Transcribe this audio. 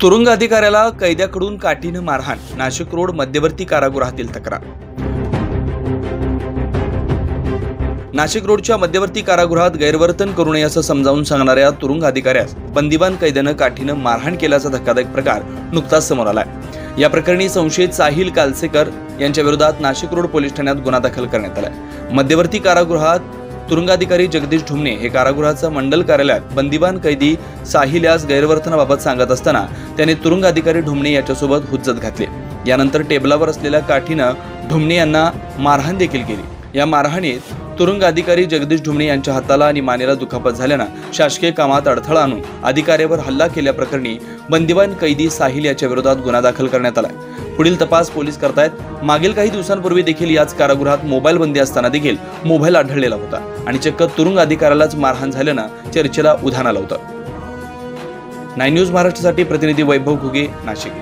तुरुंग अधिकाऱ्याला कैद्याकडून काठीनं मारहाण, नाशिक रोड मध्यवर्ती कारागृहातील तक्रार। नाशिक रोडच्या मध्यवर्ती कारागृहात गैरवर्तन करू नये असं समजावून सांगणाऱ्या तुरुंग अधिकाऱ्यास बंदिवान कैद्यानं काठीनं मारहाण केल्याचा धक्कादायक प्रकार नुकताच समोर आलाय। या प्रकरणी संशयित साहिल कालसेकर यांच्या विरोधात नाशिक रोड पोलीस ठाण्यात गुन्हा दाखल करण्यात आलाय। मध्यवर्ती कारागृहात तुरुंगाधिकारी जगदीश ढुमणे हे कारागृहाचं मंडल कार्यालयात बंदिवान कैदी साहिल यास गैरवर्तनाबाबत सांगत असताना त्याने तुरुंग अधिकारी ढुमणे याच्यासोबत हुज्जत घातली। यानंतर टेबलावर असलेल्या काठीनं ढुमणे यांना मारहाण देखील केली। या मारहाणीत तुरुंग अधिकारी जगदीश ढुमणे यांच्या हाताला आणि मानेला दुखापत झाल्यानं शासकीय कामात अडथळा आणून अधिकाऱ्यावर हल्ला केल्याप्रकरणी बंदिवान कैदी साहिल याच्या विरोधात गुन्हा दाखल करण्यात आलाय। पुढील तपास पोलीस करतायत। मागील काही दिवसांपूर्वी देखील याच कारागृहात मोबाईल बंदी असताना देखील मोबाईल आढळलेला होता आणि चक्क तुरुंग अधिकाऱ्यालाच मारहाण झाल्यानं चर्चेला उधाण आलं होतं। 9 न्यूज महाराष्ट्रासाठी प्रतिनिधी वैभव घुगे, नाशिक।